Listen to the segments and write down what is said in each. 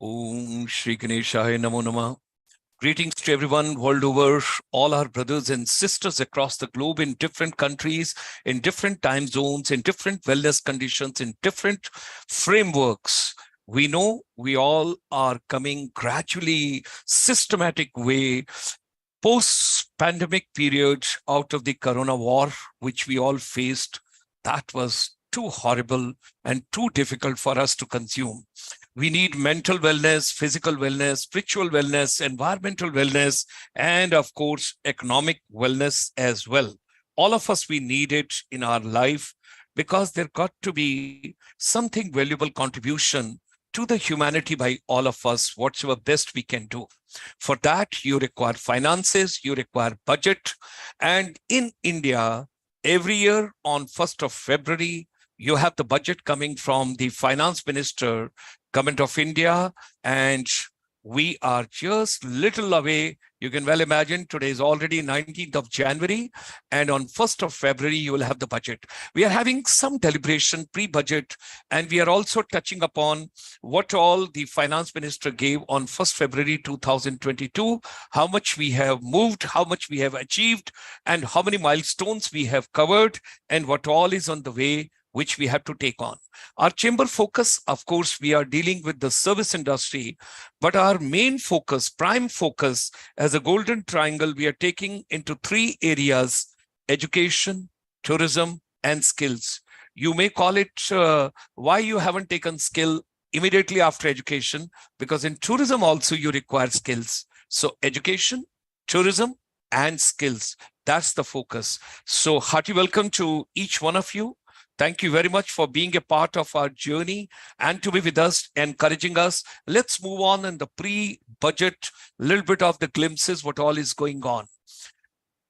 Om Shri Ganeshaya Namo Namah. Greetings to everyone world over, all our brothers and sisters across the globe in different countries, in different time zones, in different wellness conditions, in different frameworks. We know we all are coming gradually, systematic way, post-pandemic period out of the Corona war, which we all faced. That was too horrible and too difficult for us to consume. We need mental wellness, physical wellness, spiritual wellness, environmental wellness, and of course, economic wellness as well. All of us, we need it in our life because there got to be something valuable contribution to the humanity by all of us, whatsoever best we can do. For that, you require finances, you require budget. And in India, every year on 1st of February, you have the budget coming from the finance minister, Government of India, and we are just little away. You can well imagine today is already 19th of January, and on 1st of February, you will have the budget. We are having some deliberation pre-budget, and we are also touching upon what all the finance minister gave on 1st February 2022, how much we have moved, how much we have achieved, and how many milestones we have covered, and what all is on the way, which we have to take on. Our chamber focus, of course, we are dealing with the service industry, but our main focus, prime focus as a golden triangle, we are taking into three areas: education, tourism, and skills. You may call it why you haven't taken skill immediately after education, because in tourism also you require skills. So education, tourism, and skills, that's the focus. So hearty welcome to each one of you. Thank you very much for being a part of our journey and to be with us, encouraging us. Let's move on in the pre-budget, little bit of the glimpses, what all is going on.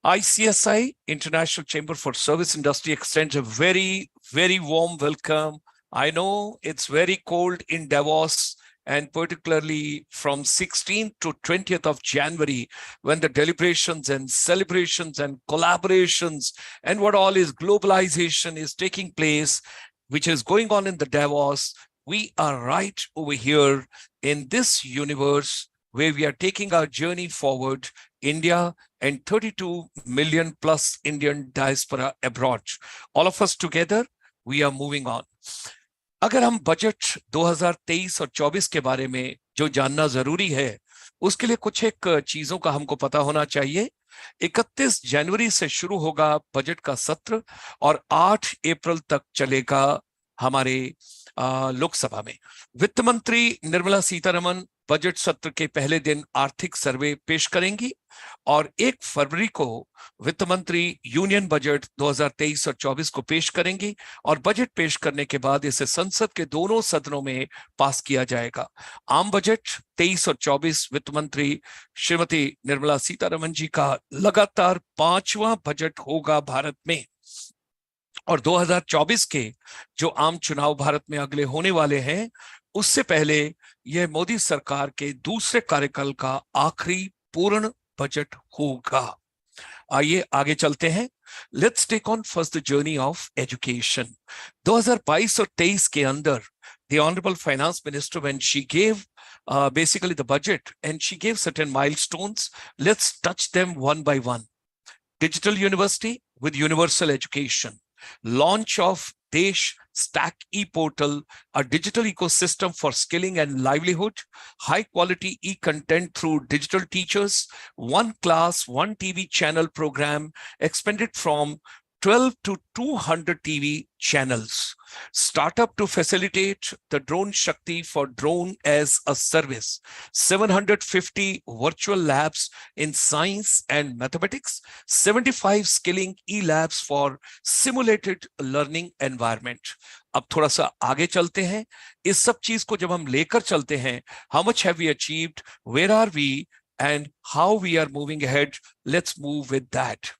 ICSI, International Chamber for Service Industry, extends a very, very warm welcome. I know it's very cold in Davos, and particularly from 16th to 20th of January, when the deliberations and celebrations and collaborations and what all is globalization is taking place, which is going on in the Davos, we are right over here in this universe where we are taking our journey forward, India and 32 million plus Indian diaspora abroad. All of us together, we are moving on. अगर हम budget 2023 और 24 के बारे में जो जानना जरूरी है, उसके लिए कुछ एक चीजों का हमको पता होना चाहिए। 31 जनवरी से शुरू होगा बजट का सत्र और 8 अप्रैल तक चलेगा हमारे लोकसभा में। वित्त मंत्री निर्मला सीतारमण बजट सत्र के पहले दिन आर्थिक सर्वे पेश करेंगी और 1 फरवरी को वित्त मंत्री यूनियन बजट 2023 और 24 को पेश करेंगी और बजट पेश करने के बाद इसे संसद के दोनों सदनों में पास किया जाएगा। आम बजट 23 और 24 वित्त मंत्री श्रीमती निर्मला सीतारमण जी का लगातार 5वां बजट होगा भारत में, और 2024 के जो आम चुनाव भारत में अगले होने वाले हैं, उससे पहले यह मोदी सरकार के दूसरे कार्यकाल का आखिरी पूर्ण बजट होगा। आइए आगे चलते हैं। Let's take on first the journey of education. 2022 और 23 के अंदर the honorable finance minister, when she gave basically the budget and she gave certain milestones, let's touch them one by one. Digital university with universal education, launch of Desh Stack e-portal, a digital ecosystem for skilling and livelihood, high quality e-content through digital teachers, one class, one TV channel program expanded from 12 to 200 TV channels. Startup to facilitate the Drone Shakti for drone as a service. 750 virtual labs in science and mathematics. 75 skilling e-labs for simulated learning environment. अब थोड़ा सा आगे चलते हैं। इस सब चीज को जब हम लेकर चलते हैं, how much have we achieved, where are we, and how we are moving ahead, let's move with that.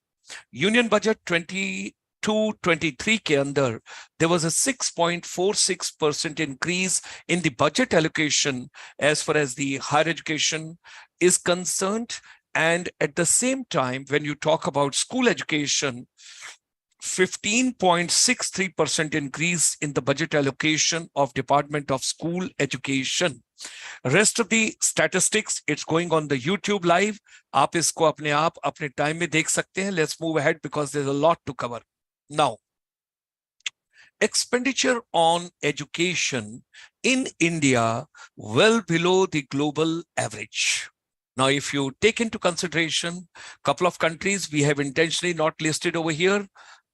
Union budget 22-23 के अंदर there was a 6.46% increase in the budget allocation as far as the higher education is concerned, and at the same time when you talk about school education, 15.63% increase in the budget allocation of Department of School Education. Rest of the statistics, it's going on the YouTube live. आप इसको अपने आप अपने time में देख सकते हैं. Let's move ahead because there's a lot to cover. Now, expenditure on education in India well below the global average. Now, if you take into consideration couple of countries we have intentionally not listed over here,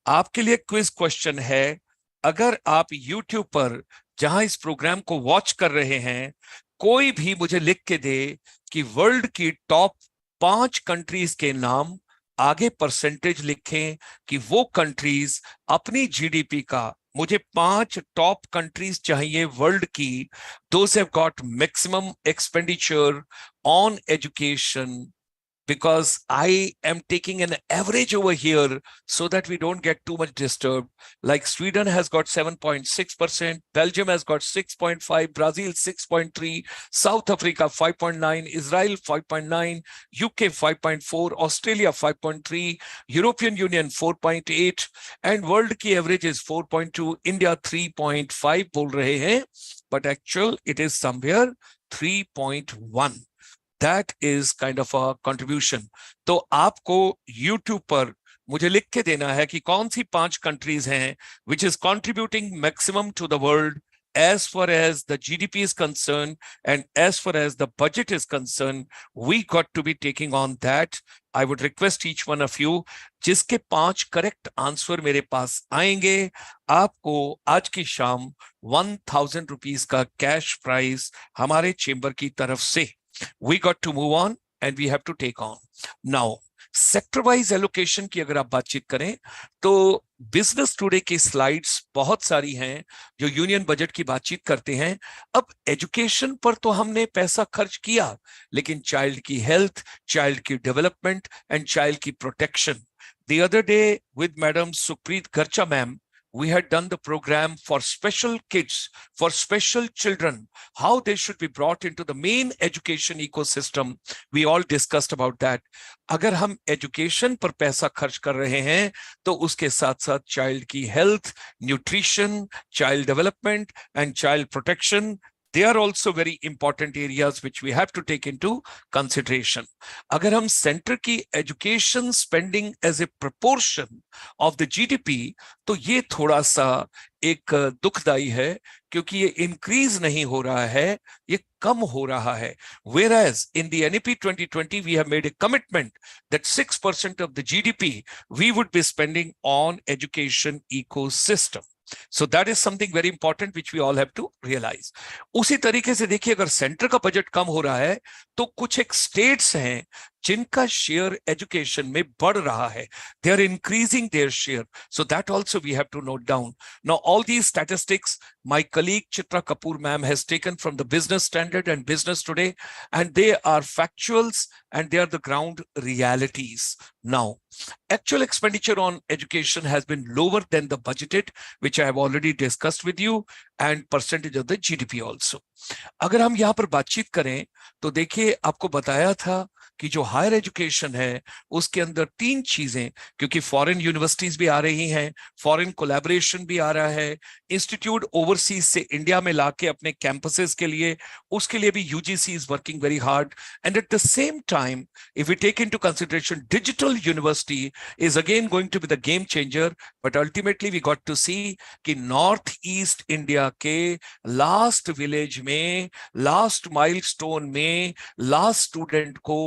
आपके लिए quiz question है. अगर आप YouTube पर जहां इस programme को watch कर रहे हैं, कोई भी मुझे लिख के दे कि वर्ल्ड की टॉप 5 कंट्रीज के नाम, आगे परसेंटेज लिखें कि वो कंट्रीज अपनी जीडीपी का, मुझे 5 टॉप कंट्रीज चाहिए वर्ल्ड की, those have got maximum expenditure on education, because I am taking an average over here so that we don't get too much disturbed. Like Sweden has got 7.6%, Belgium has got 6.5, Brazil 6.3, South Africa 5.9, Israel 5.9, UK 5.4, Australia 5.3, European Union 4.8, and world की average is 4.2, India 3.5 बोल रहे हैं, but actual it is somewhere 3.1. That is kind of a contribution. तो आपको YouTube पर मुझे लिख के देना है कि कौन सी 5 countries हैं which is contributing maximum to the world as far as the GDP is concerned and as far as the budget is concerned. We got to be taking on that. I would request each one of you, जिसके 5 correct answer मेरे पास आएंगे, आपको आज की शाम 1000 rupees का cash prize हमारे chamber की तरफ से. We got to move on and we have to take on. Now, sector wise allocation की अगर आप बातचीत करें तो बिजनेस टुडे की स्लाइड्स बहुत सारी हैं जो यूनियन बजट की बातचीत करते हैं. अब एजुकेशन पर तो हमने पैसा खर्च किया, लेकिन चाइल्ड की हेल्थ, चाइल्ड की डेवलपमेंट एंड चाइल्ड की protection. The other day with Madam Supreet Garcha ma'am, we had done the program for special kids, for special children, how they should be brought into the main education ecosystem. We all discussed about that. अगर हम education पर पैसा खर्च कर रहे हैं तो उसके साथ साथ चाइल्ड की health, nutrition, child development and child protection, they are also very important areas which we have to take into consideration. अगर हम सेंटर की education spending as a proportion of the GDP, तो ये थोड़ा सा एक दुखदाई है क्योंकि ये इंक्रीज नहीं हो रहा है, ये कम हो रहा है. Whereas in the NEP 2020 we have made a commitment that 6% of the GDP we would be spending on education ecosystem. So that is something very important which we all have to realize. उसी तरीके से देखिए, अगर centre का budget कम हो रहा है तो कुछ एक स्टेट्स हैं जिनका शेयर एजुकेशन में बढ़ रहा है. They are increasing their share. So that also we have to note down. Now all these statistics my colleague Chitra Kapoor ma'am has taken from the Business Standard and Business Today, and they are factuals and they are the ground realities. Now, actual expenditure on education has been lower than the budgeted, which I have already discussed with you, and percentage of the GDP also. अगर हम यहाँ पर बातचीत करें तो देखिए, आपको बताया था कि जो हायर एजुकेशन है उसके अंदर 3 चीजें, क्योंकि फॉरेन यूनिवर्सिटीज भी आ रही हैं, फॉरेन कोलैबोरेशन भी आ रहा है, इंस्टीट्यूट ओवरसीज से इंडिया में लाके अपने कैंपसेस के लिए, उसके लिए भी UGC is working very hard. And at the same time if we take into consideration, digital university is again going to be the game changer. But ultimately we got to see कि north east India के last village में, last milestone में, last student को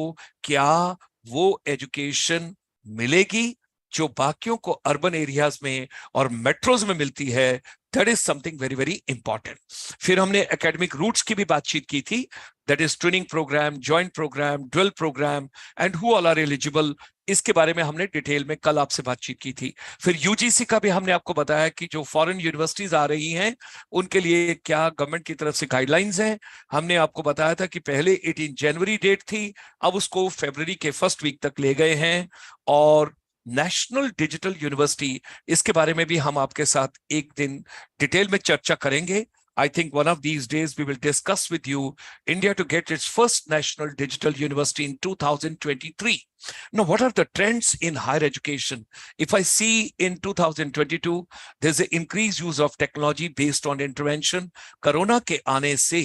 क्या वो education मिलेगी जो बाकियों को अर्बन एरियाज में और मेट्रोज में मिलती है. That is something very very important. फिर हमने एकेडमिक रूट्स की भी बातचीत की थी, that is training program, joint program, dual program and who all are eligible. इसके बारे में हमने डिटेल में कल आपसे बातचीत की थी. फिर यूजीसी का भी हमने आपको बताया कि जो फॉरेन यूनिवर्सिटीज आ रही हैं उनके लिए क्या गवर्नमेंट की तरफ से गाइडलाइंस हैं. हमने आपको बताया था कि पहले 18 जनवरी डेट थी, अब उसको फरवरी के फर्स्ट वीक तक ले गए हैं. और नेशनल डिजिटल यूनिवर्सिटी, इसके बारे में भी हम आपके साथ एक दिन डिटेल में चर्चा करेंगे. I think one of these days we will discuss with you India to get its first national digital university in 2023. Now, what are the trends in higher education? If I see in 2022, there's an increased use of technology based on intervention. Corona के आने से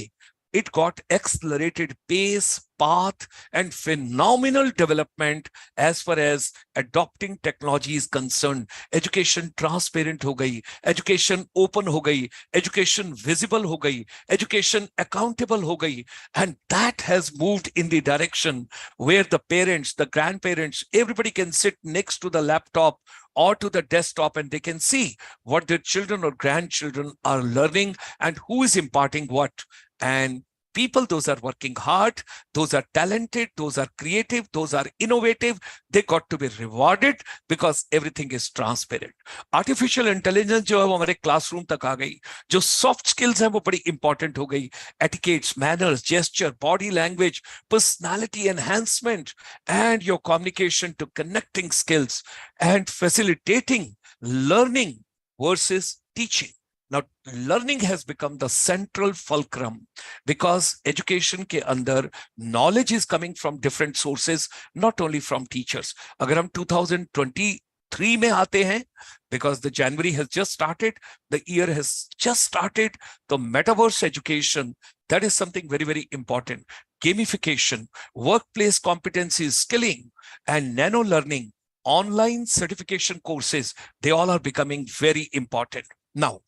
it got accelerated pace, path, and phenomenal development as far as adopting technology is concerned. Education transparent हो गई, education open हो गई, education visible हो गई, education accountable हो गई, and that has moved in the direction where the parents, the grandparents, everybody can sit next to the laptop or to the desktop and they can see what their children or grandchildren are learning and who is imparting what. And people, those are working hard, those are talented, those are creative, those are innovative, they got to be rewarded because everything is transparent. Artificial intelligence जो है वो हमारे classroom तक आ गई, जो soft skills हैं वो बड़ी इंपॉर्टेंट हो गई, etiquettes, manners, gesture, body language, personality enhancement, and your communication to connecting skills and facilitating learning versus teaching. Now, learning has become the central fulcrum because education के अंदर knowledge is coming from different sources, not only from teachers. अगर हम 2023 में आते हैं, because the January has just started, the year has just started, the metaverse education, that is something very, very important. Gamification, workplace competencies, skilling, and nano learning, online certification courses, they all are becoming very important. Now,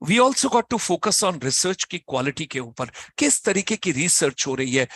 we also got to focus on research की quality के ऊपर, किस तरीके की research हो रही है,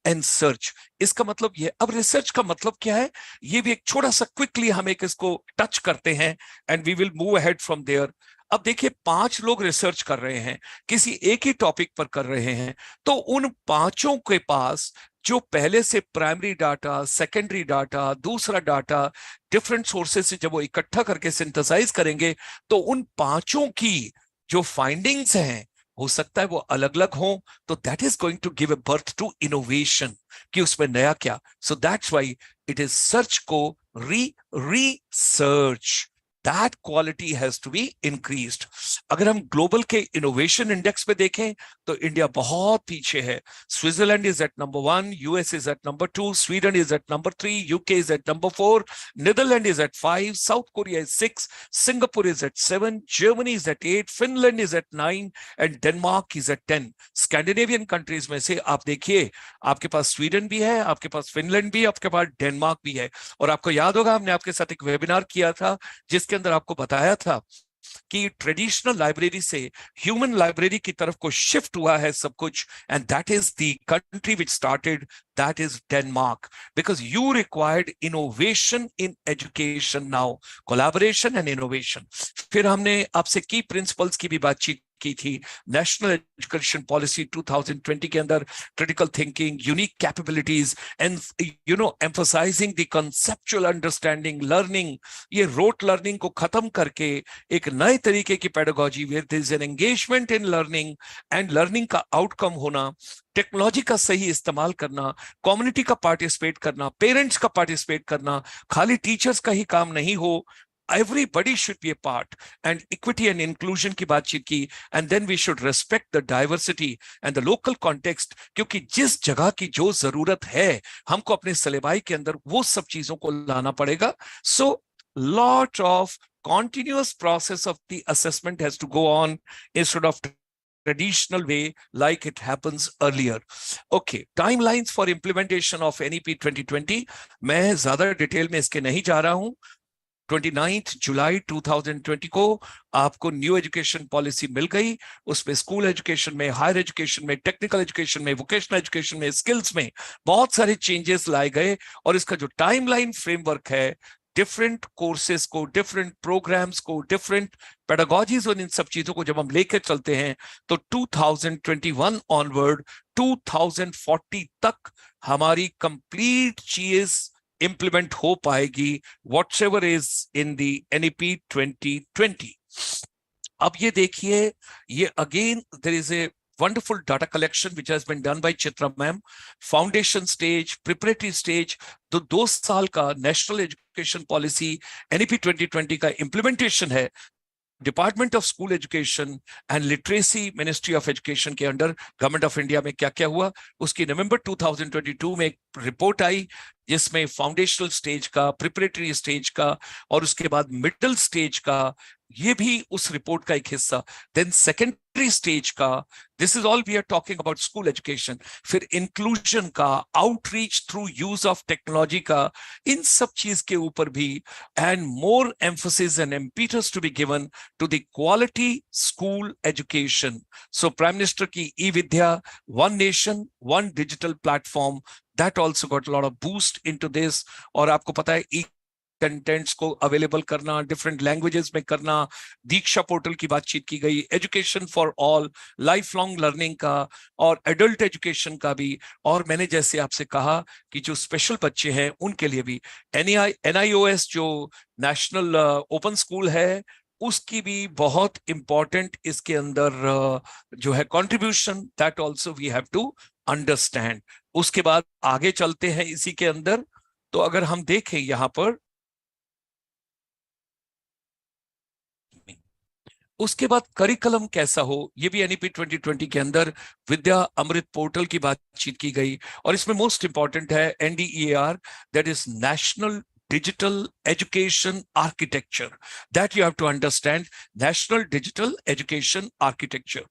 and search. इसका मतलब ये, अब रिसर्च का मतलब क्या है, ये भी एक छोटा सा क्विकली हम एक इसको टच करते हैं and we will move ahead from there. अब देखिए 5 लोग रिसर्च कर रहे हैं, किसी एक ही टॉपिक पर कर रहे हैं, तो उन 5 के पास जो पहले से प्राइमरी डाटा, सेकेंडरी डाटा, दूसरा डाटा, डिफरेंट सोर्सेस से जब वो इकट्ठा करके सिंथेसाइज करेंगे, तो उन 5 की जो फाइंडिंग्स हैं हो सकता है वो अलग अलग हो, तो that is going to give a birth to innovation कि उसमें नया क्या. So that's why it is search को research, that quality has to be increased. अगर हम ग्लोबल के इनोवेशन इंडेक्स पे देखें तो इंडिया बहुत पीछे है. Switzerland is at number 1, US is at number 2, Sweden is at number 3, UK is at number 4, Netherland is at 5, South Korea is 6, Singapore is at 7, Germany is at 8, Finland is at 9 and Denmark is at 10. Scandinavian countries में से आप देखिए, आपके पास Sweden भी है, आपके पास Finland भी है, आपके पास डेनमार्क भी है. और आपको याद होगा हमने आपके साथ एक वेबिनार किया था जिसके अंदर आपको बताया था कि ट्रेडिशनल लाइब्रेरी से ह्यूमन लाइब्रेरी की तरफ को शिफ्ट हुआ है सब कुछ, and that is the country which started, that is Denmark, because you required innovation in education now, collaboration and innovation. फिर हमने आपसे की प्रिंसिपल्स की भी बातचीत की थी. नेशनल एजुकेशन पॉलिसी 2020 के अंदर critical thinking, unique capabilities and emphasising the conceptual understanding, learning, ये रोट लर्निंग को खत्म करके एक नए तरीके की pedagogy where there is an engagement in learning and learning का आउटकम होना, टेक्नोलॉजी का सही इस्तेमाल करना, कम्युनिटी का पार्टिसिपेट करना, पेरेंट्स का पार्टिसिपेट करना, खाली टीचर्स का ही काम नहीं हो, everybody should be a part, and equity and inclusion की बातचीत की, and then we should respect the diversity and the local context, क्योंकि जिस जगह की जो जरूरत है हमको अपने सलेबाई के अंदर वो सब चीजों को लाना पड़ेगा. So lot of continuous process of the assessment has to go on instead of traditional way like it happens earlier. Okay, timelines for implementation of NEP 2020. मैं ज्यादा डिटेल में इसके नहीं जा रहा हूं. 29 जुलाई 2020 को आपको न्यू एजुकेशन पॉलिसी मिल गई. उसमें स्कूल एजुकेशन में, हायर एजुकेशन में, टेक्निकल एजुकेशन में, वोकेशनल एजुकेशन में, स्किल्स में बहुत सारे चेंजेस लाए गए. और इसका जो टाइमलाइन फ्रेमवर्क है, डिफरेंट कोर्सेज को, डिफरेंट प्रोग्राम्स को, डिफरेंट पेडागोजीज और इन सब चीजों को जब हम लेकर चलते हैं तो 2021 ऑनवर्ड 2040 तक हमारी कंप्लीट चीज implement हो पाएगी, whatever is in the NEP 2020. अब ये देखिए, ये again there is a wonderful data collection which has been done by Chitra ma'am. Foundation stage, preparatory stage, तो 2 साल का नेशनल एजुकेशन पॉलिसी NEP 2020 का इम्प्लीमेंटेशन है. Department of school education and literacy, ministry of education के under government of India में क्या क्या हुआ, उसकी नवंबर 2022 में एक रिपोर्ट आई जिसमें फाउंडेशनल स्टेज का, प्रिपरेटरी स्टेज का और उसके बाद मिडिल स्टेज का ये भी उस रिपोर्ट का एक हिस्सा। देन सेकेंडरी स्टेज का, this is all we are talking about school education. फिर इंक्लूजन का, outreach through use of technology का, इन सब चीज के ऊपर भी, and more emphasis and impetus to be given to the quality school education. So prime minister की e Vidya, one nation one digital platform, that also got a lot of boost into this। और आपको पता है ई contents को available करना, different languages में करना, दीक्षा portal की बातचीत की गई, education for all, life long learning का, और एडल्ट एजुकेशन का भी। और मैंने जैसे आपसे कहा कि जो स्पेशल बच्चे हैं उनके लिए भी NIOS जो नेशनल ओपन स्कूल है, उसकी भी बहुत इंपॉर्टेंट इसके अंदर जो है contribution, that also we have to understand. उसके बाद आगे चलते हैं इसी के अंदर। तो अगर हम देखें यहां पर, उसके बाद करिकुलम कैसा हो, ये भी NEP 2020 के अंदर विद्या अमृत पोर्टल की बातचीत की गई। और इसमें मोस्ट इंपॉर्टेंट है NDEAR, that is national digital education architecture, that you have to understand, national digital education architecture.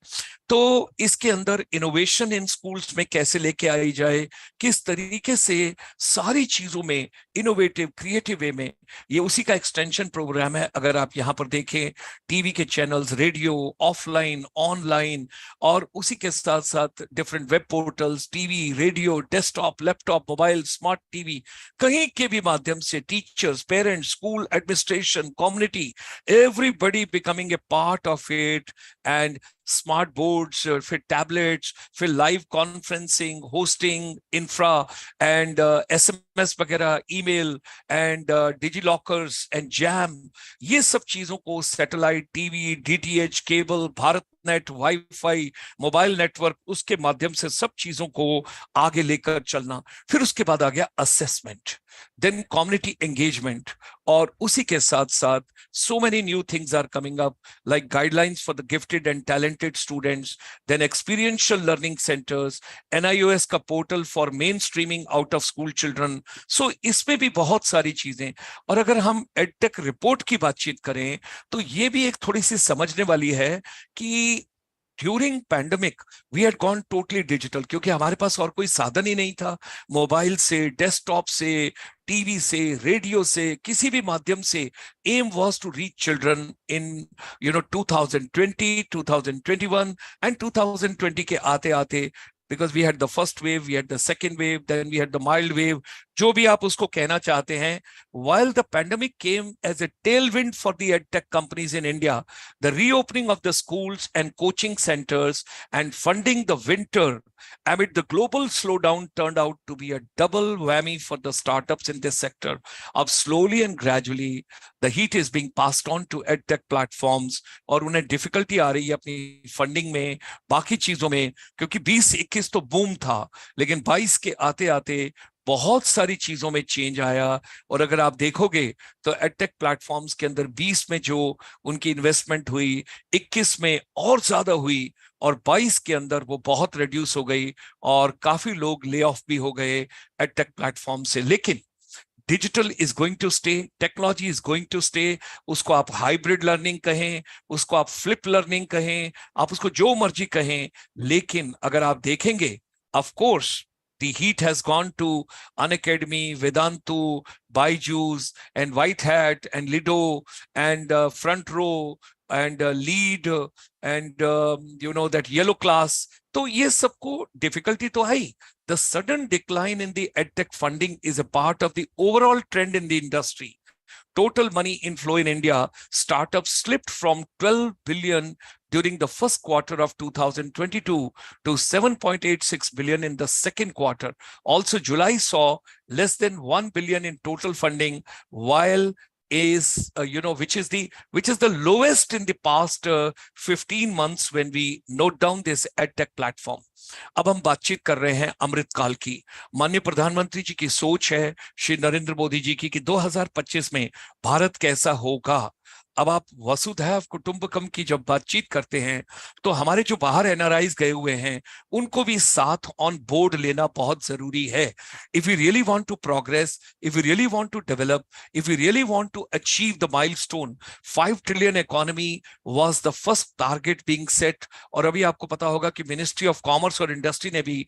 तो इसके अंदर इनोवेशन इन स्कूल्स में कैसे लेके आई जाए, किस तरीके से सारी चीजों में इनोवेटिव क्रिएटिव वे में, ये उसी का एक्सटेंशन प्रोग्राम है। अगर आप यहाँ पर देखें, टीवी के चैनल्स, रेडियो, ऑफलाइन, ऑनलाइन, और उसी के साथ साथ different web portals, TV, radio, desktop, laptop, mobile, smart TV, कहीं के भी माध्यम से teachers, parents, school administration, community, everybody becoming a part of it. And smart boards, फिर टैबलेट्स, फिर live conferencing, hosting, infra, and SMS वगैरह, email, and digi lockers and JAM, ये सब चीजों को, satellite TV, DTH cable, Bharat net, wifi, mobile network, उसके माध्यम से सब चीजों को आगे लेकर चलना। फिर उसके बाद आ गया असेसमेंट, देन कम्युनिटी एंगेजमेंट, और उसी के साथ साथ so many new things are coming up, like guidelines for the gifted and talented students, then experiential learning centers, NIOS का portal for mainstreaming out of school children. So इसमें भी बहुत सारी चीजें। और अगर हम एडटेक रिपोर्ट की बातचीत करें, तो ये भी एक थोड़ी सी समझने वाली है कि during pandemic we had gone totally digital, क्योंकि हमारे पास और कोई साधन ही नहीं था। मोबाइल से, डेस्कटॉप से, टीवी से, रेडियो से, किसी भी माध्यम से, aim was to reach children in 2020, 2021 and 2020 के आते आते, because we had the first wave, we had the second wave, then we had the mild wave, जो भी आप उसको कहना चाहते हैं। While the pandemic came as a tailwind for the edtech companies in India, the reopening of the schools and coaching centers and funding the winter amid the global slowdown turned out to be a double whammy for the startups in this sector. अब slowly and gradually the heat is being passed on to edtech platforms, और उन्हें difficulty आ रही है अपनी funding में, बाकी चीजों में, क्योंकि 20-21 तो बूम था, लेकिन 22 के आते आते बहुत सारी चीजों में चेंज आया। और अगर आप देखोगे तो एडटेक प्लेटफॉर्म्स के अंदर 20 में जो उनकी इन्वेस्टमेंट हुई, 21 में और ज्यादा हुई, और 22 के अंदर वो बहुत रिड्यूस हो गई, और काफी लोग ले ऑफ भी हो गए एडटेक प्लेटफॉर्म से। लेकिन digital is going to stay, technology is going to stay. उसको आप हाइब्रिड लर्निंग कहें, उसको आप फ्लिप लर्निंग कहें, आप उसको जो मर्जी कहें, लेकिन अगर आप देखेंगे, of course the heat has gone to Unacademy, Vedantu, Byju's, and White Hat, and Lido, and Front Row, and Lead, and that Yellow Class. तो ये सबको डिफिकल्टी तो आई। The sudden decline in the edtech funding is a part of the overall trend in the industry. Total money inflow in India, startups slipped from 12 billion during the first quarter of 2022 to 7.86 billion in the second quarter. Also, July saw less than 1 billion in total funding, while is which is the lowest in the past 15 months when we note down this edtech platform. अब हम बातचीत कर रहे हैं अमृतकाल की। माननीय प्रधानमंत्री जी की सोच है, श्री नरेंद्र मोदी जी की, कि 2025 में भारत कैसा होगा। अब आप वसुधैव कुटुंबकम की जब बातचीत करते हैं तो हमारे जो बाहर एनआरआईज गए हुए हैं उनको भी साथ ऑन बोर्ड लेना बहुत जरूरी है. If you really want to progress, if you really want to develop, if you really want to achieve the milestone, 5 trillion economy was the first target being set. और अभी आपको पता होगा कि मिनिस्ट्री ऑफ कॉमर्स और industry ने भी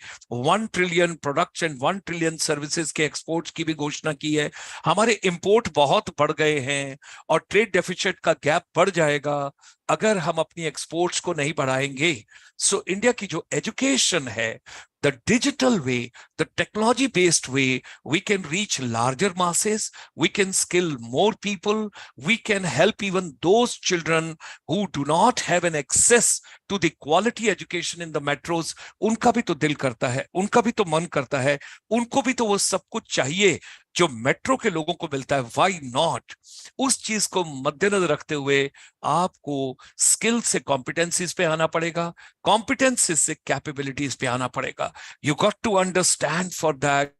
1 trillion products and 1 trillion services के एक्सपोर्ट्स की भी घोषणा की है. हमारे इंपोर्ट बहुत बढ़ गए हैं और ट्रेड डेफिसिट का गैप बढ़ जाएगा अगर हम अपनी एक्सपोर्ट्स को नहीं बढ़ाएंगे. सो इंडिया की जो एजुकेशन है, the digital way, the technology based way, we can reach larger masses, we can skill more people, we can help even those children who do not have an access to the quality education in the metros. उनका भी तो दिल करता है, उनका भी तो मन करता है, उनको भी तो वो सब कुछ चाहिए जो मेट्रो के लोगों को मिलता है. Why not? उस चीज को मद्देनजर रखते हुए आपको स्किल से कॉम्पिटेंसीज पे आना पड़ेगा, कॉम्पिटेंसीज से कैपेबिलिटीज पे आना पड़ेगा. You got to understand for that.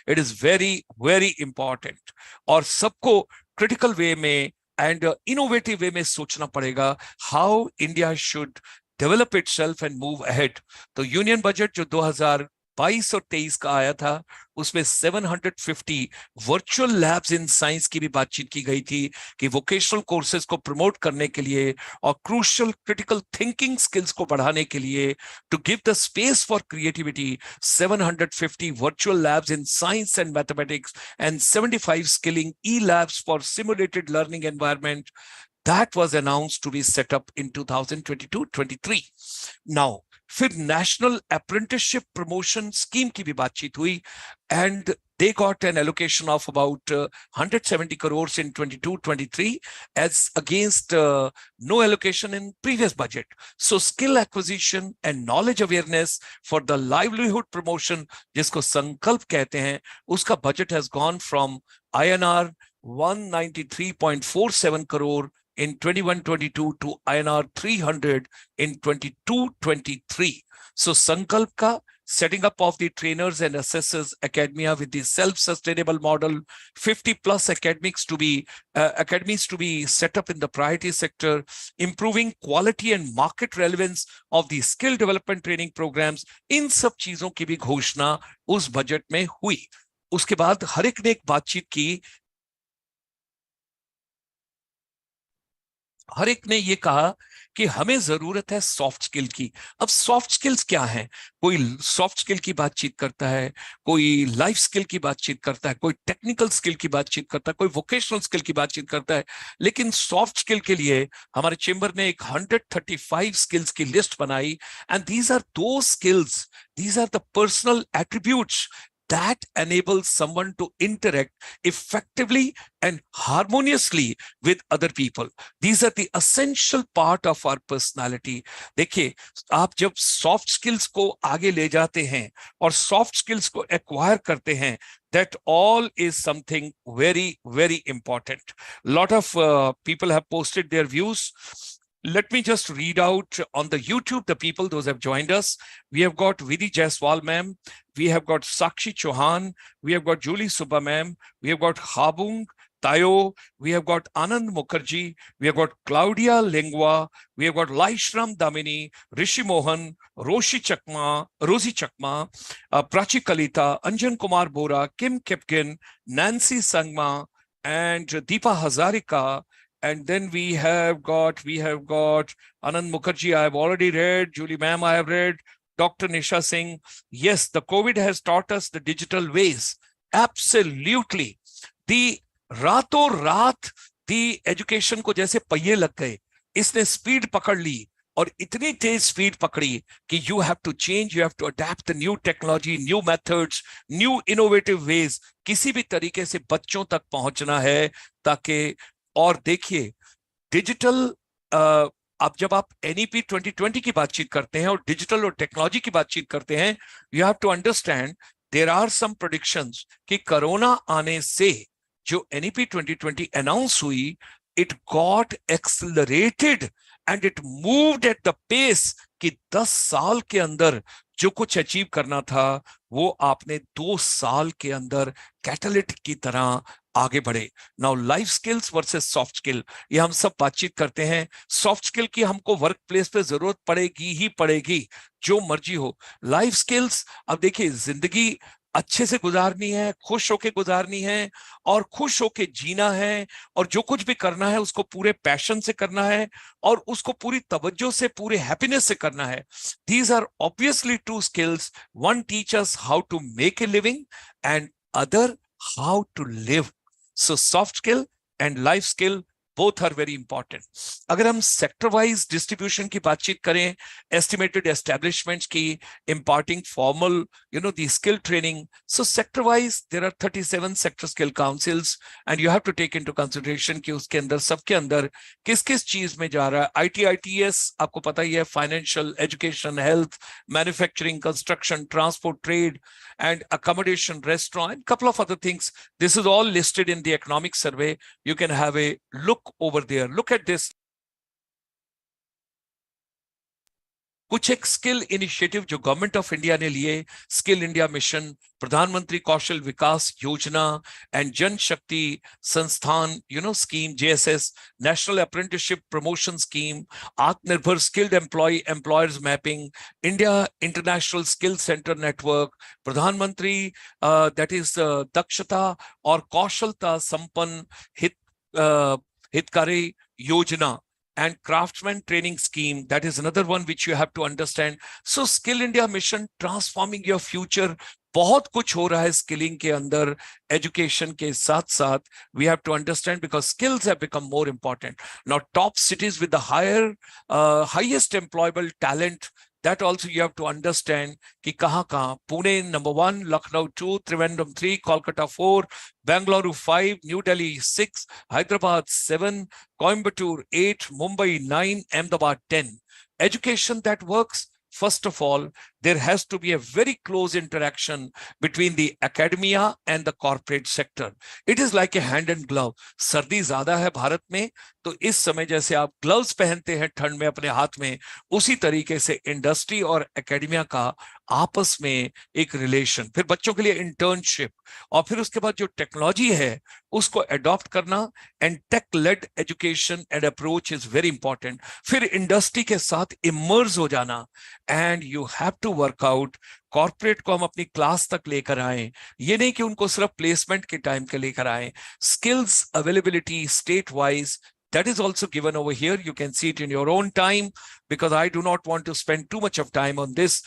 It is very very important. और सबको क्रिटिकल वे में एंड इनोवेटिव वे में सोचना पड़ेगा how India should develop itself and move ahead. तो यूनियन बजट जो 2022 और 23 का आया था उसमें 750 वर्चुअल लैब्स इन साइंस की भी बातचीत की गई थी कि वोकेशनल कोर्सेज को प्रमोट करने के लिए और क्रूशियल क्रिटिकल थिंकिंग स्किल्स को बढ़ाने के लिए, to give the space for creativity, 750 virtual labs in science and mathematics and 75 skilling e labs for simulated learning environment. That was announced to be set up in 2022-23. Now, फिर national apprenticeship promotion scheme की भी बातचीत हुई and they got an allocation of about 170 crores in 22-23 as against no allocation in previous budget. So skill acquisition and knowledge awareness for the livelihood promotion, जिसको संकल्प कहते हैं, उसका budget has gone from INR 193.47 crore in 21-22 to INR 300 in 22-23. So Sankalp ka setting up of the trainers and assessors academia with the self-sustainable model, 50 plus academies to be set up in the priority sector, improving quality and market relevance of the skill development training programs. इन सब चीजों की भी घोषणा उस budget में हुई. उसके बाद हर एक ने एक बातचीत की, हर एक ने ये कहा कि हमें जरूरत है सॉफ्ट स्किल की. अब सॉफ्ट स्किल्स क्या हैं? कोई सॉफ्ट स्किल की बातचीत करता है, कोई लाइफ स्किल की बातचीत करता है, कोई टेक्निकल स्किल की बातचीत करता है, कोई वोकेशनल स्किल की बातचीत करता है. लेकिन सॉफ्ट स्किल के लिए हमारे चेंबर ने एक 135 स्किल्स की लिस्ट बनाई एंड दीज आर दो skills, these are the personal attributes that enables someone to interact effectively and harmoniously with other people. These are the essential part of our personality. देखिए, आप जब soft skills को आगे ले जाते हैं और सॉफ्ट स्किल्स को एक्वायर करते हैं, that all is something very, very important. Lot of people have posted their views. Let me just read out on the YouTube, the people, those have joined us. We have got Vidhi Jaiswal ma'am. We have got Sakshi Chauhan. We have got Julie Subba ma'am. We have got Habung Tayo. We have got Anand Mukherjee. We have got Claudia Lingua. We have got Laishram Damini, Rishi Mohan, Roshi Chakma, Rosie Chakma, Prachi Kalita, Anjan Kumar Bora, Kim Kipkin, Nancy Sangma, and Deepa Hazarika. And then we have got Anand Mukherjee, I have already read. Julie ma'am, I have read. Dr. Nisha Singh. Yes, the COVID has taught us the digital ways. Absolutely. The रातों रात the education को जैसे पहिए लग गए, इसने speed पकड़ ली और इतनी तेज स्पीड पकड़ी कि you have to change, you have to adapt the new technology, new methods, new innovative ways. किसी भी तरीके से बच्चों तक पहुंचना है ताकि, और देखिए डिजिटल, अब जब आप NEP 2020 की बातचीत करते हैं और डिजिटल और टेक्नोलॉजी की बातचीत करते हैं, you have to understand there are some predictions कि कोरोना आने से जो NEP 2020 अनाउंस हुई, it got accelerated and it moved at the pace कि 10 साल के अंदर जो कुछ अचीव करना था वो आपने 2 साल के अंदर कैटलिस्ट की तरह आगे बढ़े। Now life skills versus soft skill, ये हम सब बातचीत करते हैं। सॉफ्ट स्किल की हमको वर्क प्लेस पे जरूरत पड़ेगी ही पड़ेगी, जो मर्जी हो। लाइफ स्किल्स, अब देखिए, जिंदगी अच्छे से गुजारनी है, खुश होके गुजारनी है, और खुश होके जीना है, और जो कुछ भी करना है उसको पूरे पैशन से करना है, और उसको पूरी तवज्जो से, पूरे हैप्पीनेस से करना है। These are obviously two skills. One teachers how to make a living, and other how to live. So soft skill and life skill both are very important. अगर हम सेक्टर वाइज डिस्ट्रीब्यूशन की बातचीत करें, estimated establishments की imparting formal, the skill training. So sector wise there are 37 sector skill councils, and you have to take into consideration कि उसके अंदर, सबके अंदर किस किस चीज में जा रहा है। आईटी आईटीएस आपको पता ही है, financial, education, health, manufacturing, construction, transport, trade and accommodation, restaurant, and couple of other things. This is all listed in the economic survey. You can have a look over there. Look at this. कुछ एक skill initiative जो government of India ने लिए, skill India mission, प्रधानमंत्री कौशल विकास योजना, and Jan Shakti Sansthan scheme, JSS, national apprenticeship promotion scheme, Aatmanirbhar skilled employers mapping, India international skill centre network, प्रधानमंत्री that is दक्षता और कौशलता संपन्न हितकारी योजना, and craftsman training scheme, that is another one which you have to understand. So skill india mission, transforming your future. बहुत कुछ हो रहा है स्किलिंग के अंदर, एजुकेशन के साथ साथ। We have to understand, because skills have become more important now. Top cities with the highest employable talent, that also you have to understand कि कहाँ कहाँ। Pune number 1, Lucknow 2, Trivandrum 3, Kolkata 4, Bangalore 5, New Delhi 6, Hyderabad 7, Coimbatore 8, Mumbai 9, Ahmedabad 10. Education that works, first of all, there has to be a very close interaction between the academia and the corporate sector. It is like a hand and glove. सर्दी ज्यादा है भारत में, तो इस समय जैसे आप gloves पहनते हैं ठंड में अपने हाथ में, उसी तरीके से इंडस्ट्री और एकेडमिया का आपस में एक रिलेशन, फिर बच्चों के लिए इंटर्नशिप, और फिर उसके बाद जो टेक्नोलॉजी है उसको अडॉप्ट करना, and tech led education and approach is very important. फिर इंडस्ट्री के साथ इमर्ज हो जाना, and you have to work out. Corporate को हम अपनी क्लास तक लेकर आए, ये नहीं कि उनको सिर्फ प्लेसमेंट के टाइम के लेकर आए। Skills availability state wise, that is also given over here. You can see it in your own time, because I do not want to spend too much of time on this.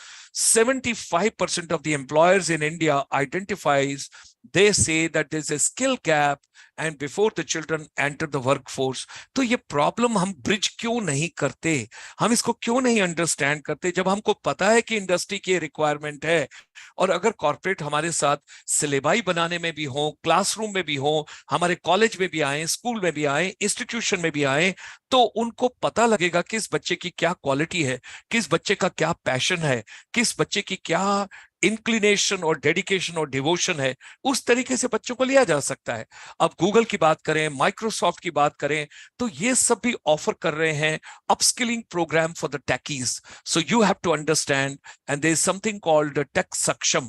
75% of the employers in India identifies, they say that there's a skill gap and before the children enter the workforce. तो ये problem हम bridge क्यों नहीं करते, हम इसको क्यों नहीं अंडरस्टैंड करते, जब हमको पता है कि इंडस्ट्री की रिक्वायरमेंट है। और अगर कॉर्पोरेट हमारे साथ सिलेबाई बनाने में भी हो, क्लासरूम में भी हो, हमारे कॉलेज में भी आए, स्कूल में भी आए, इंस्टीट्यूशन में भी आए, तो उनको पता लगेगा किस बच्चे की क्या क्वालिटी है, किस बच्चे का क्या पैशन है, किस बच्चे की क्या इंक्लिनेशन और डेडिकेशन और डिवोशन है, उस तरीके से बच्चों को लिया जा सकता है। अब गूगल की बात करें, माइक्रोसॉफ्ट की बात करें, तो ये सब भी ऑफर कर रहे हैं upskilling programme for the techies. So you have to understand, and there is something called tech Saksham,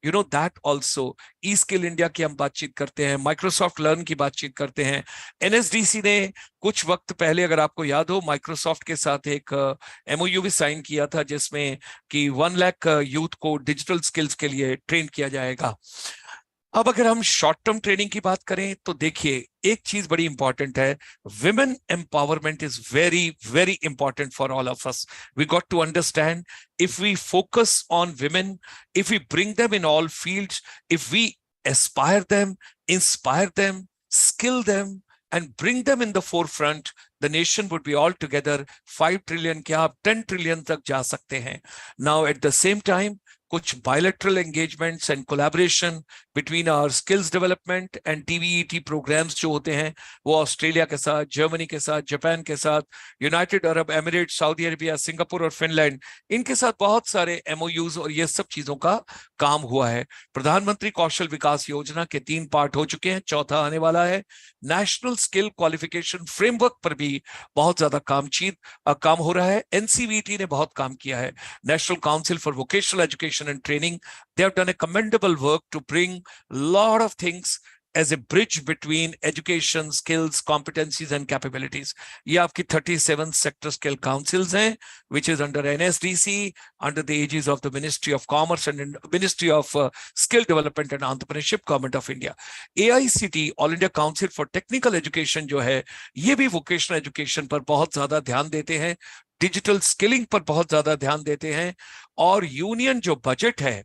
that also. E skill India की हम बातचीत करते हैं, माइक्रोसॉफ्ट लर्न की बातचीत करते हैं। एनएसडीसी ने कुछ वक्त पहले, अगर आपको याद हो, माइक्रोसॉफ्ट के साथ एक एमओयू भी साइन किया था, जिसमें कि 1 लाख यूथ को डिजिटल स्किल्स के लिए ट्रेन किया जाएगा। अब अगर हम शॉर्ट टर्म ट्रेनिंग की बात करें, तो देखिए एक चीज बड़ी इंपॉर्टेंट है, women empowerment is very very important for all of us. We got to understand, if we focus on women, if we bring them in all fields, if we aspire them, inspire them, skill them and bring them in the forefront, the nation would be altogether 5 trillion क्या आप 10 trillion तक जा सकते हैं। Now at the same time, कुछ bilateral engagements and collaboration between our skills development and TVET programs जो होते हैं, वो ऑस्ट्रेलिया के साथ, जर्मनी के साथ, जापान के साथ, United Arab emirate, Saudi Arabia, Singapore और फिनलैंड, इनके साथ बहुत सारे MOUs और ये सब चीजों का काम हुआ है। प्रधानमंत्री कौशल विकास योजना के 3 पार्ट हो चुके हैं, चौथा आने वाला है। नेशनल स्किल क्वालिफिकेशन फ्रेमवर्क पर भी भी बहुत ज्यादा काम हो रहा है। एनसीवीटी ने बहुत काम किया है, national council for vocational education and training, they have done a commendable work to bring lot of things as a bridge between education, skills, competencies and capabilities. ये आपकी 37 sector skill councils हैं, which is under NSDC, under the aegis of the Ministry of Commerce and Ministry of Skill Development and Entrepreneurship, Government of India. AICT, All India Council for Technical Education जो है, ये भी vocational education पर बहुत ज्यादा ध्यान देते हैं, डिजिटल स्किलिंग पर बहुत ज्यादा ध्यान देते हैं। और यूनियन जो बजट है,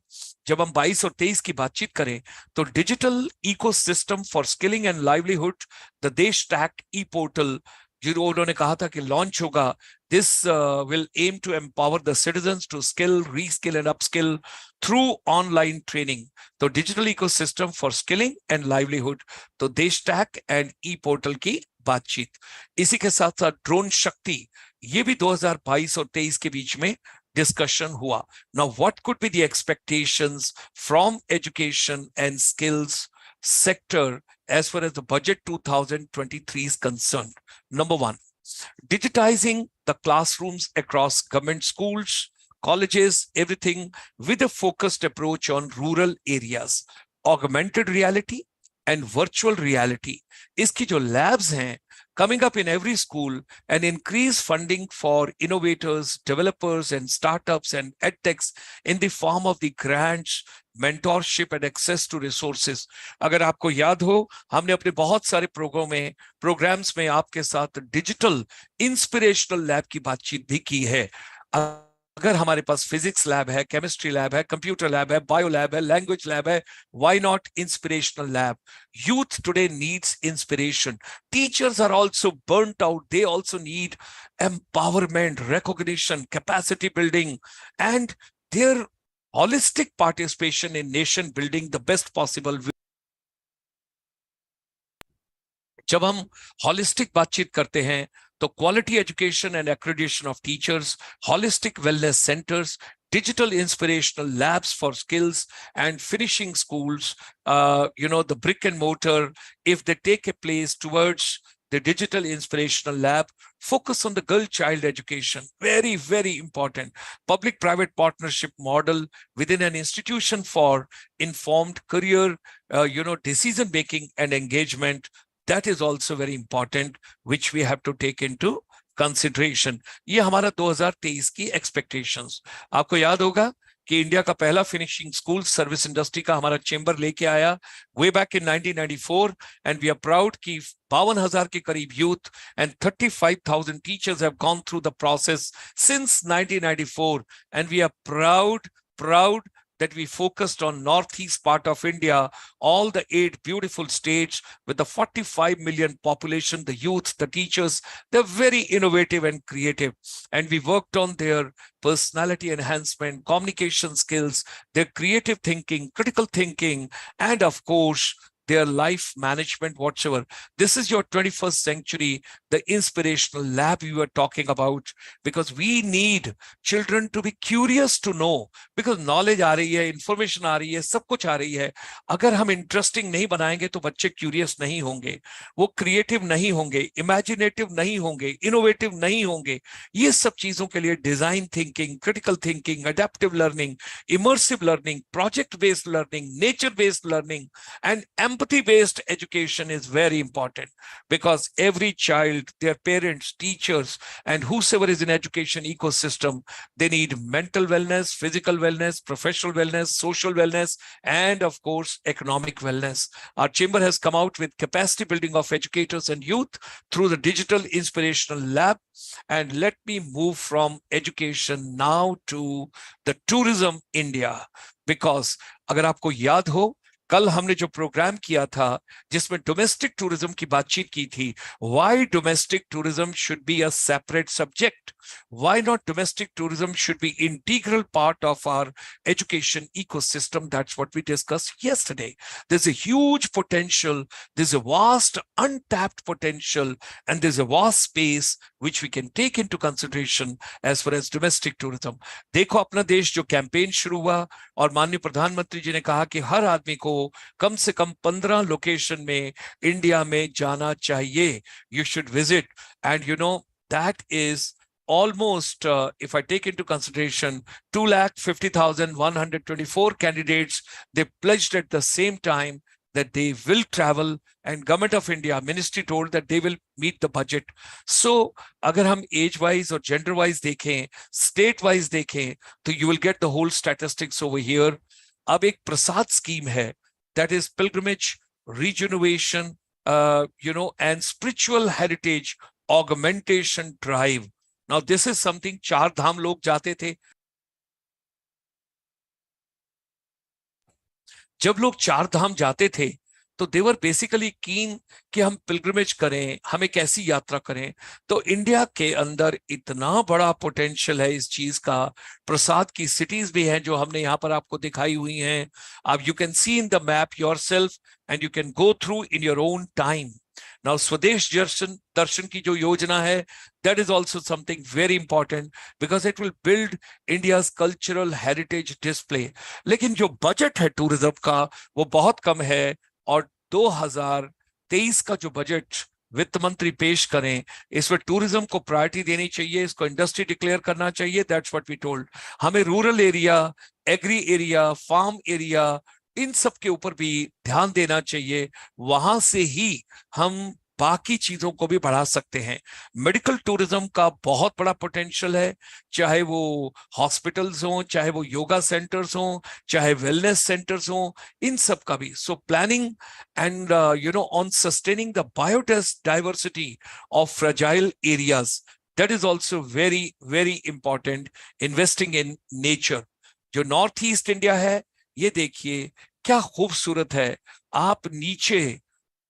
जब हम 22 और 23 की बातचीत करें तो digital ecosystem for skilling and livelihood, the देश टैक ई पोर्टल जो उन्होंने कहा था कि लॉन्च होगा, this will aim to empower the citizens to skill, reskill and upskill through online training. तो digital ecosystem for skilling and livelihood, तो देश टैक एंड ई पोर्टल की बातचीत। इसी के साथ साथ ड्रोन शक्ति, ये भी 2022 और 23 के बीच में डिस्कशन हुआ। Now, what could be the expectations from education and skills sector as far as the budget 2023 is concerned? Number one, digitizing the classrooms across government schools, colleges, everything with a focused approach on rural areas, augmented reality and virtual reality. इसकी जो labs हैं coming up in every school, and increase funding for innovators, developers and startups and edtechs in the form of the grants, mentorship and access to resources. अगर आपको याद हो, हमने अपने बहुत सारे प्रोग्राम्स में आपके साथ डिजिटल इंस्पिरेशनल लैब की बातचीत भी की है। अगर हमारे पास फिजिक्स लैब है, केमिस्ट्री लैब है, कंप्यूटर लैब है, बायो लैब है, लैंग्वेज लैब है, why not inspirational lab? Youth today needs inspiration. Teachers are also burnt out. They also need empowerment, recognition, capacity building, and their holistic participation in nation building the best possible. जब हम holistic बातचीत करते हैं तो quality education and accreditation of teachers, holistic wellness centers, digital inspirational labs for skills and finishing schools, the brick and mortar, if they take a place towards the digital inspirational lab, focus on the girl child education, very, very important. Public-private partnership model within an institution for informed career, decision-making and engagement. That is also very important, which we have to take into consideration. ये हमारा 2023 की expectations. आपको याद होगा कि India का पहला finishing school service industry का हमारा चेंबर लेके आया way back in 1994, and we are proud कि 52,000 के करीब youth and 35,000 teachers have gone through the process since 1994, and we are proud that we focused on northeast part of India, all the 8 beautiful states with the 45 million population, the youth, the teachers, they're very innovative and creative. And we worked on their personality enhancement, communication skills, their creative thinking, critical thinking, and of course, their life management whatsoever. This is your 21st century, the inspirational lab you were talking about, because we need children to be curious to know, because knowledge आ रही है, information आ रही है, सब कुछ आ रही है. अगर हम interesting नहीं बनाएंगे तो बच्चे curious नहीं होंगे, वो creative नहीं होंगे, imaginative नहीं होंगे, innovative नहीं होंगे. ये सब चीजों के लिए design thinking, critical thinking, adaptive learning, immersive learning, project-based learning, nature-based learning, and empathy-based education is very important, because every child, their parents, teachers, and whosoever is in education ecosystem, they need mental wellness, physical wellness, professional wellness, social wellness, and of course, economic wellness. Our chamber has come out with capacity building of educators and youth through the digital inspirational lab. And let me move from education now to the tourism India, because अगर आपको याद हो, कल हमने जो programme किया था जिसमें डोमेस्टिक टूरिज्म की बातचीत की थी, why domestic tourism should be a separate subject, why not domestic tourism should be integral part of our education ecosystem. That's what we discussed yesterday. There is a huge potential, there is a vast untapped potential, and there is a vast space which we can take into consideration as far as domestic tourism. देखो अपना देश जो campaign शुरू हुआ और माननीय प्रधानमंत्री जी ने कहा कि हर आदमी को कम से कम 15 लोकेशन में इंडिया में जाना चाहिए. You should visit. And that is almost, if I take into consideration, 2,50,124 candidates, they pledged at the same time that they will travel, and Government of India Ministry told that they will meet the budget. So अगर हम age wise और gender wise देखें, state wise देखें, तो you will get the whole statistics over here. अब एक प्रसाद scheme है, that is pilgrimage, regeneration, and spiritual heritage augmentation drive. Now this is something चार धाम लोग जाते थे. जब लोग चार धाम जाते थे तो देवर बेसिकली कीन कि हम पिलग्रिमेज करें, हम एक ऐसी यात्रा करें. तो इंडिया के अंदर इतना बड़ा पोटेंशियल है इस चीज का. प्रसाद की सिटीज भी हैं जो हमने यहाँ पर आपको दिखाई हुई हैं. अब you can see in the map yourself and you can go through in your own time. Now स्वदेश दर्शन की जो योजना है, that is also something very important because it will build India's cultural heritage display. लेकिन जो budget है tourism का वो बहुत कम है, और 2023 का जो बजट वित्त मंत्री पेश करें, इसमें टूरिज्म को प्रायोरिटी देनी चाहिए, इसको इंडस्ट्री डिक्लेयर करना चाहिए. That's what we told. हमें rural area, agri area, farm area, इन सब के ऊपर भी ध्यान देना चाहिए. वहां से ही हम बाकी चीजों को भी बढ़ा सकते हैं. मेडिकल टूरिज्म का बहुत बड़ा पोटेंशियल है, चाहे वो हॉस्पिटल्स हों, चाहे वो योगा सेंटर्स हों, चाहे वेलनेस सेंटर्स हों, इन सब का भी. So planning and on sustaining the biodiversity of fragile areas, that is also very very important. Investing in nature. जो नॉर्थ ईस्ट इंडिया है, ये देखिए क्या खूबसूरत है. आप नीचे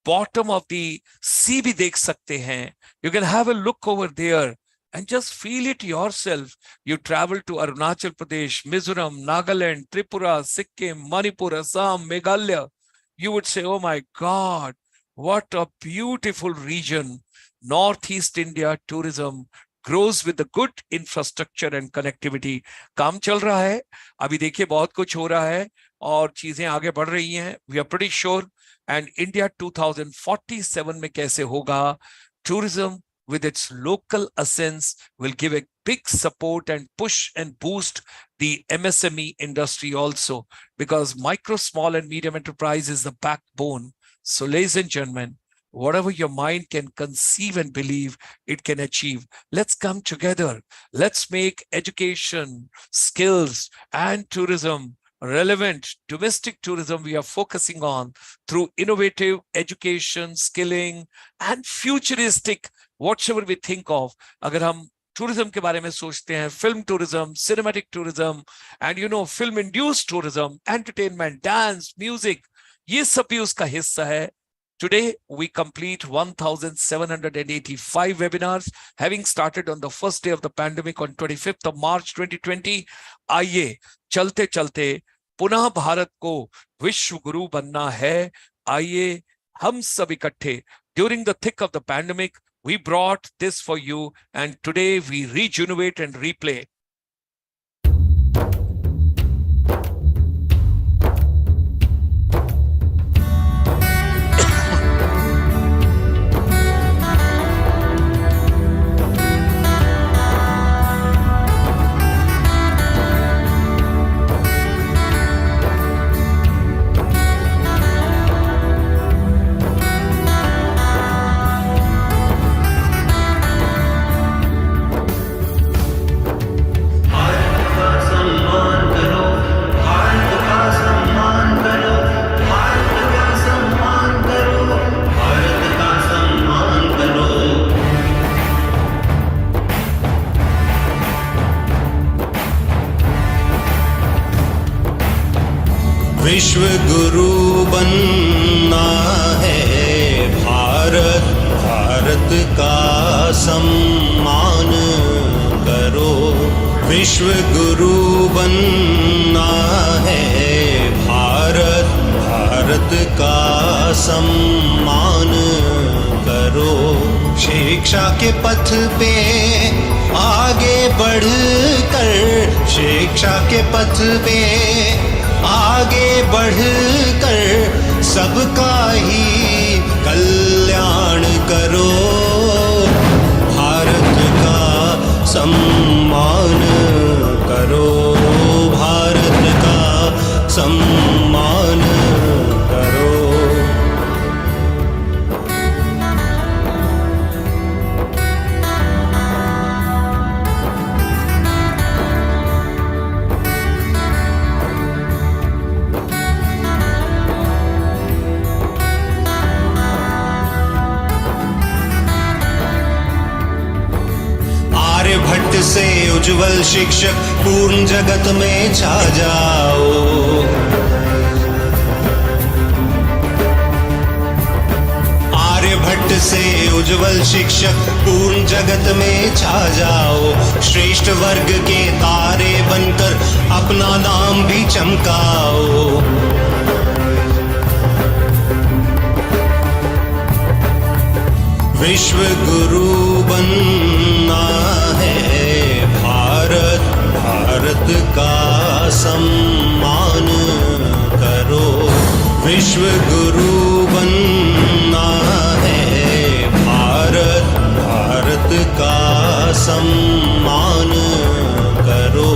bottom of the sea भी देख सकते हैं. You can have a look over there and just feel it yourself. You travel to Arunachal Pradesh, Mizoram, Nagaland, Tripura, Sikkim, Manipur, Assam, Meghalaya. You would say, oh my God, what a beautiful region. Northeast India tourism grows with the good infrastructure and connectivity. काम चल रहा है, अभी देखिए बहुत कुछ हो रहा है और चीजें आगे बढ़ रही हैं. We are pretty sure. And India 2047 में कैसे होगा? Tourism with its local essence will give a big support and push and boost the MSME industry also, because micro, small and medium enterprise is the backbone. So ladies and gentlemen, whatever your mind can conceive and believe, it can achieve. Let's come together. Let's make education, skills and tourism relevant. Domestic tourism we are focusing on through innovative education, skilling and futuristic, whatever we think of. अगर हम tourism के बारे में सोचते हैं, film tourism, cinematic tourism and film induced tourism, entertainment, dance, music, ये सब भी उसका हिस्सा है. Today, we complete 1,785 webinars, having started on the first day of the pandemic on 25th of March 2020. आइए चलते चलते पुनः भारत को विश्व गुरु बनना है. आइए हम सब इकट्ठे. During the thick of the pandemic, we brought this for you, and today we rejuvenate and replay. विश्व गुरु बनना है भारत, भारत का सम्मान करो. विश्व गुरु बनना है भारत, भारत का सम्मान करो. शिक्षा के पथ पे आगे बढ़कर, शिक्षा के पथ पे आगे बढ़कर सबका ही कल्याण करो, भारत का सम्मान करो, भारत का सम्मान करो। आर्यभट्ट से उज्जवल शिक्षक पूर्ण जगत में छा जाओ, आर्यभट्ट से उज्जवल शिक्षक पूर्ण जगत में छा जाओ। श्रेष्ठ वर्ग के तारे बनकर अपना नाम भी चमकाओ। विश्व गुरु बनना है भारत, भारत का सम्मान करो। विश्व गुरु बनना है भारत, भारत का सम्मान करो।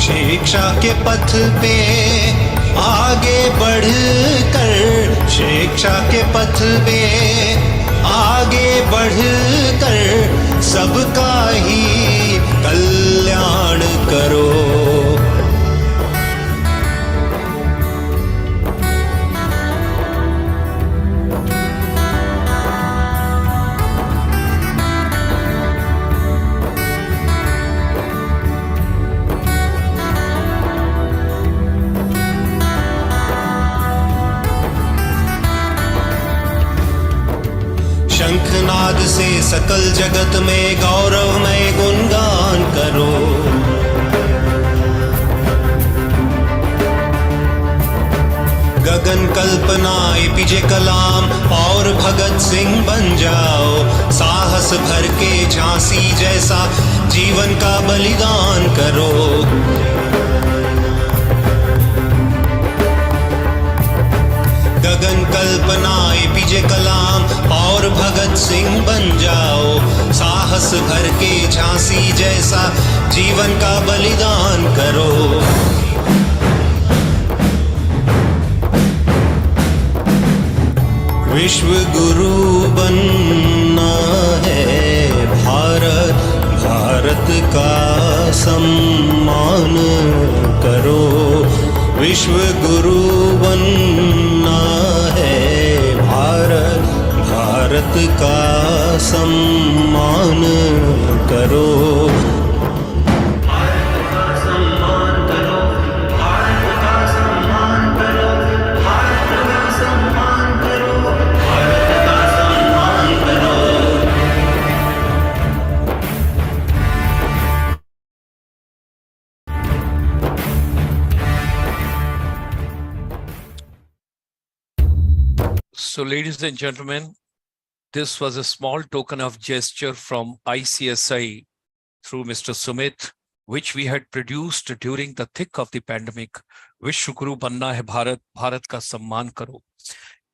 शिक्षा के पथ पे आगे बढ़ कर, शिक्षा के पथ पे आगे बढ़ कर सबका ही कल्याण करो। शंखनाद से सकल जगत में गौरवमय गुणगान करो। गगन कल्पना एपीजे कलाम और भगत सिंह बन जाओ। साहस भर के झांसी जैसा जीवन का बलिदान करो। गगन कल्पना एपीजे कलाम और भगत सिंह बन जाओ। साहस भर के झांसी जैसा जीवन का बलिदान करो। विश्व गुरु बनना है भारत, भारत का सम्मान करो। विश्व गुरु बनना है भारत, भारत का सम्मान करो। भारत का सम्मान करो, भारत का सम्मान करो, भारत का सम्मान करो, भारत का सम्मान करो। So, ladies and gentlemen, this was a small token of gesture from ICSI through Mr. Sumit, which we had produced during the thick of the pandemic. Vishwa Guru Banna Hai Bharat, Bharat Ka Samman Karo.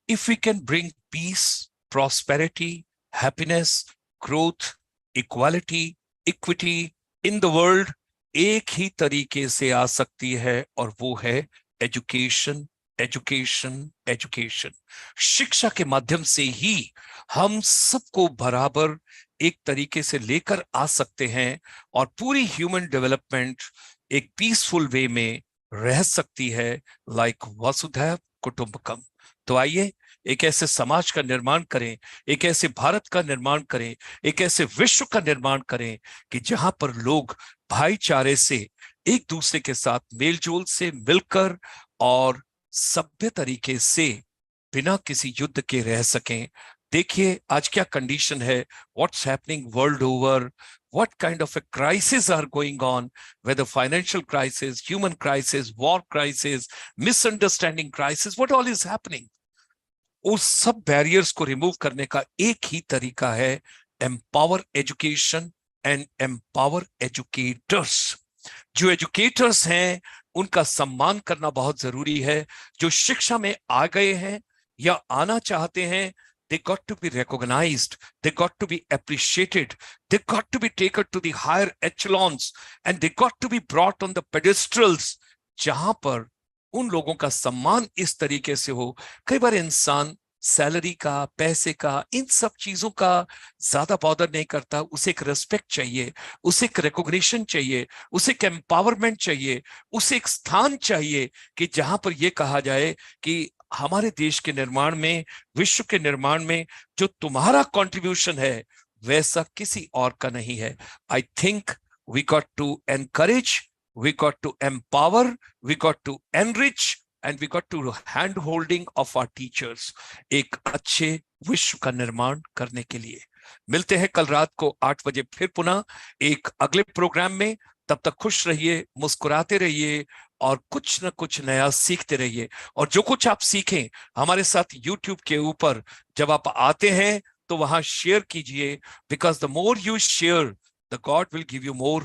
If we can bring peace, prosperity, happiness, growth, equality, equity in the world, एक ही तरीके से आ सकती है और वो है education, education, education. शिक्षा के माध्यम से ही हम सबको बराबर एक तरीके से लेकर आ सकते हैं और पूरी ह्यूमन डेवलपमेंट एक पीसफुल वे में रह सकती है, लाइक वसुधैव कुटुंबकम। तो आइए एक ऐसे समाज का निर्माण करें, एक ऐसे भारत का निर्माण करें, एक ऐसे विश्व का निर्माण करें कि जहां पर लोग भाईचारे से एक दूसरे के साथ मेलजोल से मिलकर और सभ्य तरीके से बिना किसी युद्ध के रह सकें। देखिए आज क्या कंडीशन है, what's happening world over, what kind of a crisis are going on, whether financial crisis, human crisis, war crisis, misunderstanding crisis, what all is happening. उस सब बैरियर्स को रिमूव करने का एक ही तरीका है, empower education and empower educators. जो educators हैं उनका सम्मान करना बहुत जरूरी है। जो शिक्षा में आ गए हैं, या आना चाहते हैं, they got to be recognized, they got to be appreciated, they got to be taken to the higher echelons, and they got to be brought on the pedestals, जहां पर उन लोगों का सम्मान इस तरीके से हो। कई बार इंसान सैलरी का, पैसे का, इन सब चीजों का ज्यादा बॉदर नहीं करता। उसे एक रिस्पेक्ट चाहिए, उसे एक रिकॉग्निशन चाहिए, उसे एक एम्पावरमेंट चाहिए, उसे एक स्थान चाहिए कि जहां पर यह कहा जाए कि हमारे देश के निर्माण में, विश्व के निर्माण में जो तुम्हारा कंट्रीब्यूशन है वैसा किसी और का नहीं है। I think we got to encourage, we got to empower, we got to enrich and we got to hand holding of our teachers, एक अच्छे विश्व का निर्माण करने के लिए। मिलते हैं कल रात को 8 बजे फिर पुनः एक अगले प्रोग्राम में। तब तक खुश रहिए, मुस्कुराते रहिए और कुछ न कुछ नया सीखते रहिए। और जो कुछ आप सीखें हमारे साथ YouTube के ऊपर जब आप आते हैं तो वहां शेयर कीजिए, because the more you share the God will give you more